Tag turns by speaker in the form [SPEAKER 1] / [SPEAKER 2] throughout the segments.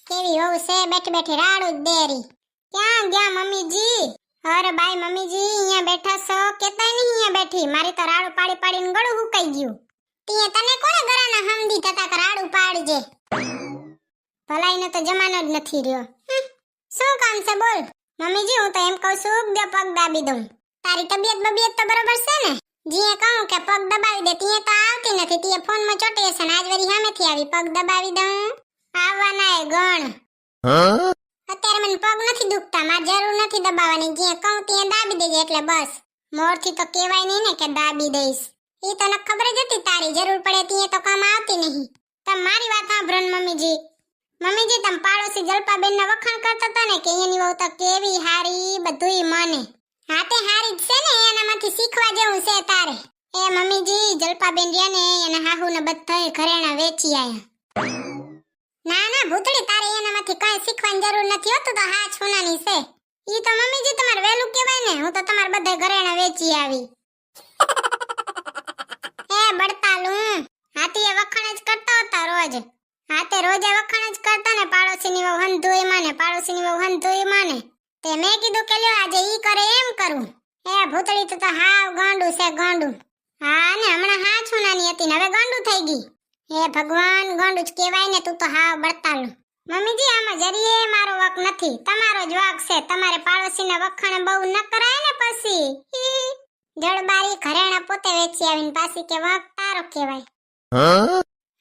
[SPEAKER 1] કેવી હોવ છે બેઠી બેઠી રાડું જ દેરી. ક્યાં ગયા મમ્મીજી? અરે બાય મમ્મીજી અહીંયા બેઠા છો કેતાય નહીં અહીંયા બેઠી. મારી તો રાડું પાડી પાડીને ગળું હુકાઈ ગયું. તીએ તને કોને ગરાના હમદી થતા કે રાડું પાડજે? ભલાઈનો તો જમાનો જ નથી રહ્યો. શું કામ છે બોલ? મમ્મીજી હું તો એમ કહું છું કે પગ દાબી દઉં. તારી તબિયત તો બરોબર છે ને? જીએ કહું કે પગ દબાવી દે તીએ તો આવતી નથી. તીએ ફોનમાં ચોટી હશે ને આજ વરી સામેથી આવી પગ દબાવી દઉં. આવવાના એ ગણ. અત્યારે મને પગ નથી દુખતા, મારે જરૂર નથી દબાવવાની. જે કહું ત્યાં દાબી દેજે એટલે બસ. મોરથી તો કહેવાય નહીં ને કે દાબી દઈશ. એ તને ખબર જ હતી તારી જરૂર પડે ત્યાં તો કામ આવતી નહીં. તમે મારી વાત સાંભળો ને મમ્મીજી. મમ્મીજી તમે પાડોશી જલપાબેનના વખાણ કરતા હતા ને કે એની વહુ તો કેવી હારી બધુંય માને. હા તે હારી જ છે ને, એનામાંથી શીખવા જેવું છે તારે. એ મમ્મીજી જલપાબેન રહ્યા ને એના હાહુને બધાય ઘરેણા વેચી આયા. ના ના ભૂતળી તારે એનામાંથી કાંઈ શીખવાની જરૂર નથી હોતું તો હા છોનાની છે. ઈ તો મમ્મીજી તમારે વેલું કહેવાય ને, હું તો તમાર બધે ઘરેણા વેચી આવી. એ બડતાલું હાથી એ વખાણ જ કરતા હતા રોજ. હાતે રોજે વખાણ જ કરતા ને પાડોશીની વહુ હંધુય માને, પાડોશીની વહુ હંધુય માને. તે મેં કીધું કે લ્યો આજે ઈ કરે એમ કરું. એ ભૂતળી તો હાવ ગાંડું છે ગાંડું. હા ને હમણાં હા છોનાની હતી ને હવે ગાંડું થઈ ગઈ. હે ભગવાન ગાંડું જ કહેવાય ને, તું તો હાવ બળતાલું. મમ્મીજી આમાં જરીએ મારો વાક નથી, તમારો જ વાક છે. તમારે પાડોશીના વખાણ બહુ ન કરાય ને પછી. જડબારી ઘરેણા પોતે વેચી આવીને પાછી કે વાક તારો કહેવાય.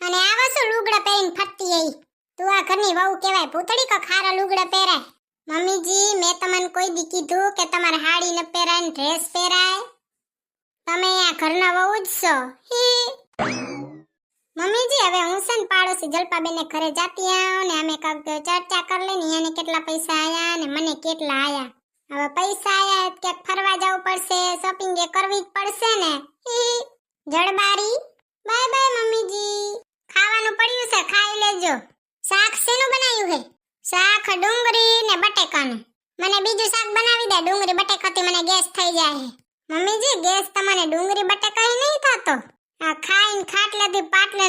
[SPEAKER 1] અને આવા શું લુગડા પહેરીને ફરતી આઈ? તું આ ઘરની વહુ કહેવાય ભૂતળી કે ખારા લુગડા પહેરાય? મમ્મીજી મેં તમને કોઈ દી કીધું કે તમારે હાડી ન પહેરાય ને ડ્રેસ પહેરાય? તમે આ ઘરના વહુ જ છો. મમ્મીજી હવે હું છે ને પાડોશી જલપાબેનને ઘરે જાતી આવ ને અમે કાક ચર્ચા કરી લેની એને કેટલા પૈસા આયા ને મને કેટલા આયા. હવે પૈસા આયા ક્યાંક ફરવા જવું પડશે, શોપિંગ એ કરવી જ પડશે ને. જડબારી બાય બાય મમ્મીજી. ખાવાનું પડ્યું છે ખાઈ લેજો. શાક શેનું બનાવ્યું હે? શાક ડુંગળી ને બટેકાનું. મને બીજું શાક બનાવી દે, ડુંગળી બટેકાથી મને ગેસ થઈ જાય હે. મમ્મીજી ગેસ તમને ડુંગળી બટેકા નહીં થતો. આ ખાઈને ખાટલેથી પાટલે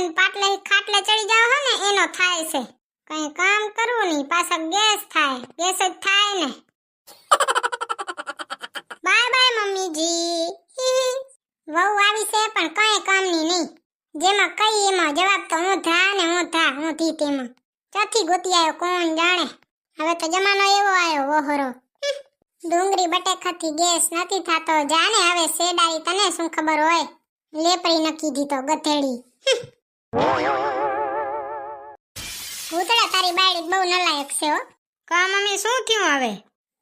[SPEAKER 1] ખાટલે ચડી જાવ હો ને એનો થાય છે. કઈ કામ કરવું નહીં પાછા ગેસ થાય, ગેસ જ થાય ને. બાય બાય મમ્મીજી. વહુ આવી છે પણ કઈ કામની નહીં. જેમાં કઈ એમાં જવાબ તો હું ધી તેમાં. ચોથી ગોતી આવ્યો કોણ જાણે. હવે તો જમાનો એવો આવ્યો વહોરો. ડુંગળી બટેકાથી ગેસ નથી થતો. જાણે હવે શેડાઈ તને શું ખબર હોય. લેપડી નકી દીધો ગધેડી. ભૂતળા તારી બાયડી બહુ નલાયક છે હો.
[SPEAKER 2] કા મમ્મી શું થયું હવે?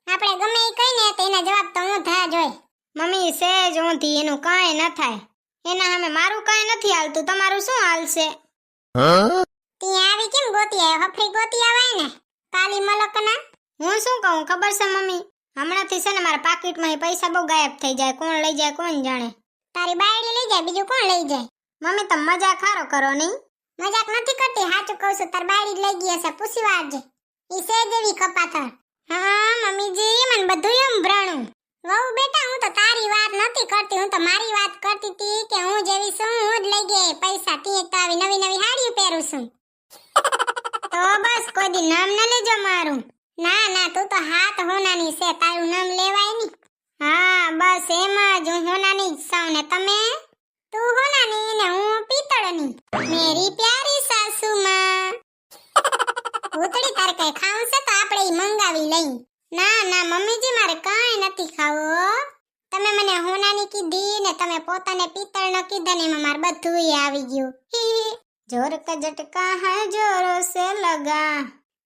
[SPEAKER 1] આપણે ગમે એ કઈ ને તેના જવાબ તો હું ધા જોય.
[SPEAKER 2] મમ્મી સેજ ઊંધી એનું કાંઈ ન થાય. એના સામે મારું કાંઈ નથી હાલતું, તમારું શું હાલશે?
[SPEAKER 1] ત્યાં આવી કેમ ગોતી આવ્યો? હફરી ગોતી આવાય ને કાલી મલકના.
[SPEAKER 2] હું શું કહું ખબર છે મમ્મી, હમણાંથી છે ને મારા પાકીટમાં પૈસા બહુ ગાયબ થઈ જાય. કોણ લઈ જાય કોણ જાણે.
[SPEAKER 1] તારી બાયડી લઈ જાય બીજું કોણ લઈ જાય?
[SPEAKER 2] મમ્મી તમે મજાક ખારો કરો નહીં.
[SPEAKER 1] મજાક નથી કરતી, સાચું કહું છું. તાર બાયડી લઈ ગઈ હશે, પૂછી વાળજે. ઈ સે જેવી કપાતર. હા મમ્મીજી મને બધું એમ ભ્રાણું. વહુ બેટા હું તો તારી વાત નથી કરતી, હું તો મારી વાત કરતી હતી કે હું જેવી છું હું જ લઈ ગઈ પૈસા. તી તો આવી નવી નવી હાડીઓ પહેરું છું.
[SPEAKER 2] તો બસ કોઈ દી નામ ન લેજો મારું.
[SPEAKER 1] ના ના તું તો હાથ હોનાની છે, તારું નામ લેવાય નહીં.
[SPEAKER 2] હા બસ એમાં જ હું હોનાની જ છું ને તમે?
[SPEAKER 1] તું હોનાની ને હું પિત્તળની. મેરી પ્યારી સાસુમાં. ભૂતળી તારે કઈ ખાવું છે તો આપણે ઈ મંગાવી લઈ.
[SPEAKER 2] ના ના મમ્મીજી મારે કાંઈ નથી ખાવું.
[SPEAKER 1] તમે મને હોનાની કીધી ને તમે પોતાને પિત્તળનો કીધા ને એમાં માર બધુંય આવી ગયું.
[SPEAKER 2] જોર કા ઝટકા હે જોરો સે લગા.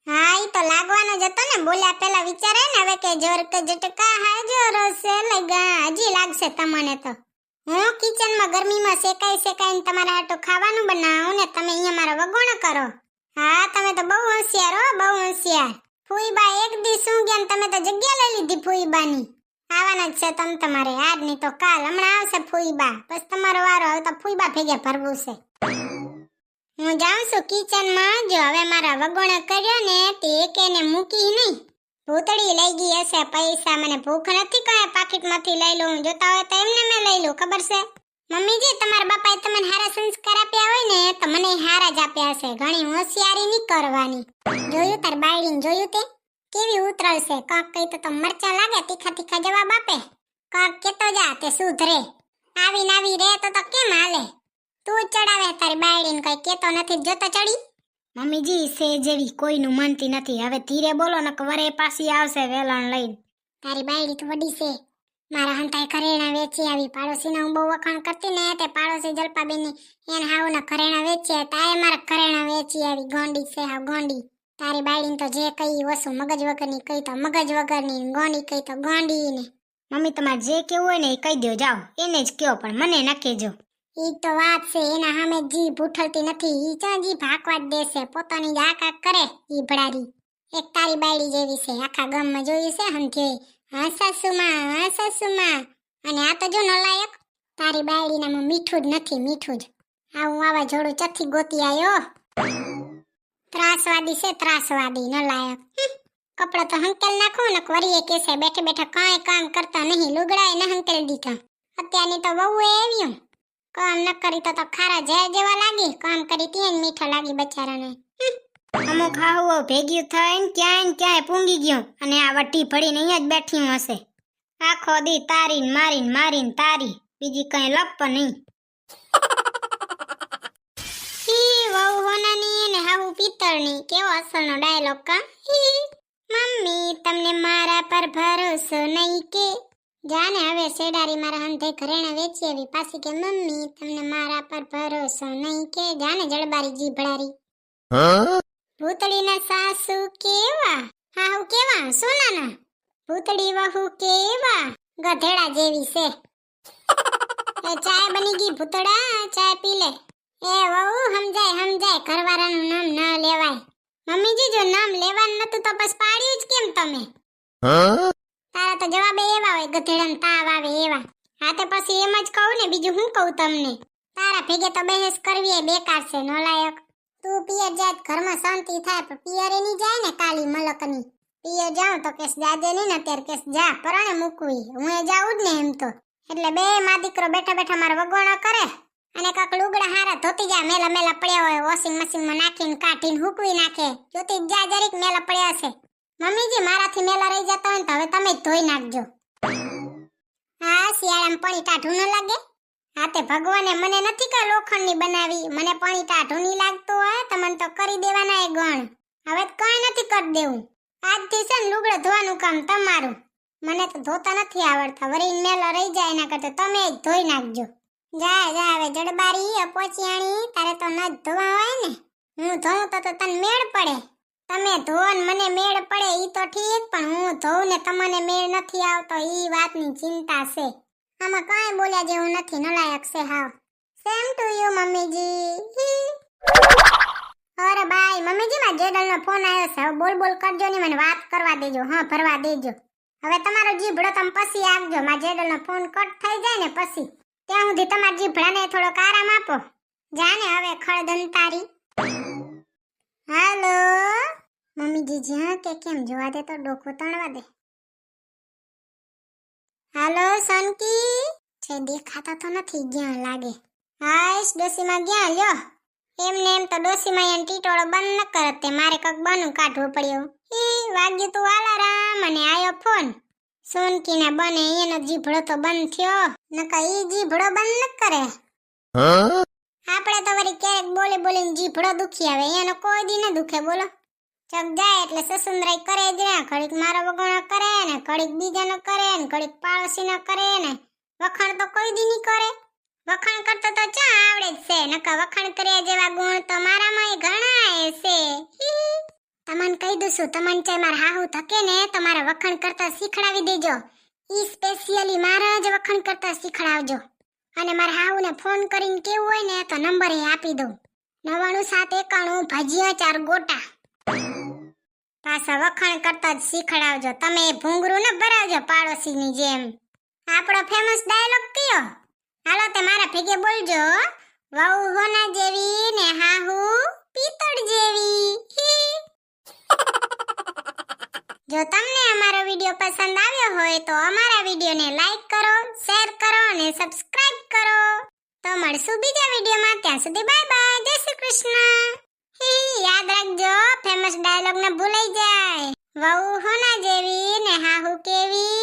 [SPEAKER 1] હા ઈ તો લાગવાનો જ હતો ને, બોલ્યા પેલા વિચારે ને હવે કે જોર કા ઝટકા હે જોરો સે લગા. હજી લાગશે તમને તો. હું કિચનમાં ગરમીમાં શેકાઈને તમારા હાટુ ખાવાનું બનાવું ને તમે અહીંયા મારો વગોણો કરો. હા તમે તો બહુ હોશિયાર હો, બહુ હોશિયાર. ફૂઈબા એક દી શું ગયા તમે તો જગ્યા લઈ લીધી ફૂઈબાની. આવવાના જ છે તમે તમારે આજ નહીં તો કાલ. હમણાં આવશે ફૂઈબા, બસ તમારો વારો. હવે તો ફૂઈબા ભેગે ભરવું છે. હું જાઉં છું કિચનમાં. જો હવે મારા વગોણા કર્યો ને તે એકેને મૂકી નહીં. ભૂતળી લઈ ગઈ હશે પૈસા. મને ભૂખ નથી, કયા પાકીટમાંથી લઈ લઉં. જોતા હોય તો એમને મેં લઈ લઉં, ખબર છે? મમ્મીજી તમારા બાપાએ તમને હારા સંસ્કાર આપ્યા હોય ને તો મને હારા જ આપ્યા હશે. ઘણી હોશિયારી નહીં કરવાની. જોયું તાર બાયડીને જોયું તે કેવી ઉતરલ છે. કાક કઈ તો મરચા લાગે તીખા તીખા જવાબ આપે. કાક કેતો જા તે સુધરે. આવીને આવી રે તો કેમ હાલે? તું ચડાવે તારી બાયડીને કઈ કેતો નથી જોતો ચડી.
[SPEAKER 2] મમ્મીજી સે જેવી કોઈનું માનતી નથી. હવે ધીરે બોલો ને વરે પાછી આવશે વેલણ લઈને.
[SPEAKER 1] તારી બાયડી તો વડી છે. મારા હંતાઈ કરેણા વેચી આવી. પાડોશીના હું બહુ વખાણ કરતી ને તે પાડોશી જલપાબેનની એને હાવના કરેણા વેચ્યા. તાએ મારા કરેણા વેચી આવી. ગોંડી છે હાવ ગોંડી. તારી બાયડીને તો જે કઈ વસુ મગજ વગરની કઈ તો મગજ વગરની, ગોંડી કઈ તો ગોંડી ને.
[SPEAKER 2] મમ્મી તમારે જે કેવું હોય ને એ કહી દો જાઓ. એને જ કયો પણ મને ન કહેજો.
[SPEAKER 1] ઈ તો વાત છે એના સામે જીભ ઉઠલતી નથી. ઈ ચાં જીભ હાંકવા જ દેશે. પોતાની જ આકાક કરે ઈ ભડારી. એક તારી બાયડી જેવી છે. આખા ગામમાં જોયું છે હંધ્યોય. હા સાસુમાં. અને આ તો જો નલાયક. તારી બાયડીનામાં મીઠું જ નથી, મીઠું જ. આવું વાવાઝોડું ચથી ગોતી આયો. ત્રાસવાદી છે, ત્રાસવાદી નલાયક. કપડો તો હંકેલ નાખો ને વરીએ કેસે બેઠે બેઠા કાંઈ કામ કરતા નહીં. લુગડાએ ન હંકેલ દીધા. અત્યારની તો વહુ એવ્યું. કામ ન કરી તો ખારા ઝેર જેવા લાગી. કામ કરી ત્યાં મીઠા લાગી બચારાને.
[SPEAKER 2] અમુક હાહુઓ ભેગ્યું થઈને ક્યાંય ને ક્યાંય પૂંગી ગયું અને આ વટી ભડીને અહીંયા જ બેઠી હશે. આખો દી તારીને મારીને તારી. બીજી કઈ લપ નહીં.
[SPEAKER 1] હી વહુ હોનાની ને હાહુ પિત્તળની. કેવો અસલનો ડાયલોગ કા. મમ્મી તમને મારા પર ભરોસો નહીં કે. જાને હવે સેડારી મારા હંધે ઘરેણા વેચી આવી. પાછી કે મમ્મી તમને મારા પર ભરોસો નહીં કે. જાને જળબારી જીભડારી. ભૂતળીના સાસુ કેવા, હાહુ કેવા સોનાના. ભૂતળી વહુ કેવા ગધેડા જેવી છે. એ ચાય બની ગઈ ભૂતડા, ચાય પી લે. એ વહુ સમજાય ઘરવાળાનું નામ ન લેવાય. મમ્મીજી જો નામ લેવાનું નતું તો બસ પાડ્યું જ કેમ તમે? તારા તો જવાબ એવા હોય ગધેડાને તાવ આવે એવા. હા તો પછી એમ જ કહું ને, બીજું શું કહું તમને? તારા ભેગે તો બહેસ કરવી એ બેકાર છે નલાયક. તું પિયર જાત ઘરમાં શાંતિ થાય પણ પિયર એની જાય ને કાલી મલકની. પિયર જાઉં તો કેસ જાજે નહીં ને અત્યારે કેસ જા પરાણે મૂકવી. હું એ જાઉં જ ને એમ તો. એટલે બે માં દીકરો બેઠા બેઠા મારા વગોણા કરે અને કાક લુગડા હારા ધોતી જા. મેલા પડ્યા હોય વોશિંગ મશીનમાં નાખીને કાઢીને હુકવી નાખે. જોતી જા જરીક મેલા પડ્યા છે. મમ્મીજી મારાથી મેલા રહી જતા હોય તો હવે તમે જ ધોઈ નાખજો. હા શિયાળામાં પાણી ટાઢું ન લાગે. હા તે ભગવાને મને નથી કે લોખંડની બનાવી. મને પાણી ટાઢું નહીં લાગતું હોય તો મને તો કરી દેવાના એ ગણ. હવે તો કઈ નથી કરી દેવું. આજથી છે ને લુગડા ધોવાનું કામ તમારું. મને તો ધોતા નથી આવડતા. વરીને મેલા રહી જાય એના કરતા તમે જ ધોઈ નાખજો. જા હવે જડબારી અપોચિયાણી. તારે તો ન જ ધોવા હોય ને. હું ધોઉં તો તને મેળ પડે. તમે ધો ને મને મેળ પડે ઈ તો ઠીક, પણ હું ધોઉં ને તમને મેળ નથી આવતો ઈ વાતની ચિંતા છે. આમાં કાંઈ બોલ્યા જેવું નથી. નલાયક છે હાવ. સેમ ટુ યુ મમ્મીજી. અરે બાય મમ્મીજી માં જેડલનો ફોન આવ્યો છે. હવે બોલ કરજો ને મને વાત કરવા દેજો. હા ભરવા દેજો. હવે તમારો જીભડો તમે પછી આપજો. માં જેડલનો ફોન કટ થઈ જાય ને પછી. ત્યાં સુધી તમારા જીભડાને થોડોક આરામ આપો. જાને હવે ખળદંતારી. હાલો મમ્મીજી જ્યાં કે કેમ જોવા દે તો ડોકું તણવા દે. હાલો સોનકી. છે દેખાતા તો નથી. જ્યાં લાગે. હાઈશ ડોસીમાં જ્યાં લ્યો. એમને એમ તો ડોસીમાં એને ટીટોળો બંધ ન કરત. મારે કક બનું કાઢવું પડ્યું. વાગ્યું તું આલારામ અને આયો ફોન. સોનકીના બને એનો જીભડો તો બંધ થયો. નકા ઈ જીભડો બંધ ન કરે. આપણે તો વળી ક્યારેક બોલીને જીભડો દુખી આવે. એનો કોઈ દી ન દુખે બોલો. ચક જાય એટલે સસુંદરાઈ કરે જ ને. ઘડીક મારો વગોણો કરે ને ઘડીક બીજાનો કરે ને ઘડીક પાડોશીનો કરે ને. વખાણ તો કોઈ દી નહીં કરે. વખાણ કરતો તો ચા આવડે જ છે. નકા વખાણ કર્યા જેવા ગુણ તો મારામાં ઘણા છે. તમને કહી દઉં છું, તમને ચાય મારા હાહુ થકે ને તમારા વખાણ કરતા શીખડાવી દેજો. ઈ સ્પેશિયલી મારા જ વખાણ કરતા શીખડાવજો. અને મારા હાહુને ફોન કરીને કેવું હોય ને તો નંબર એ આપી દઉં. 9791 ભજીયા 4 ગોટા. પાછા વખાણ કરતા જ શીખડાવજો. તમે ભૂંગરું ન ભરાવજો પાડોશીની જેમ. આપણો ફેમસ ડાયલોગ કયો? હાલો તે મારા ભેગે બોલજો. વહુ હોના જેવી ને હાહુ પિત્તળ જેવી. જો તમને અમારો વિડિયો પસંદ આવ્યો હોય તો અમારા વિડિયોને લાઈક કરો, શેર કરો અને સબસ્ક્રાઇબ કરો. તો મળશું બીજા વિડીયોમાં. ત્યાં સુધી બાય બાય, જય શ્રી કૃષ્ણ. યાદ રાખજો, ફેમસ ડાયલોગ ને ભૂલાઈ જાય. વહુ હોના જેવી ને હાહુ કેવી.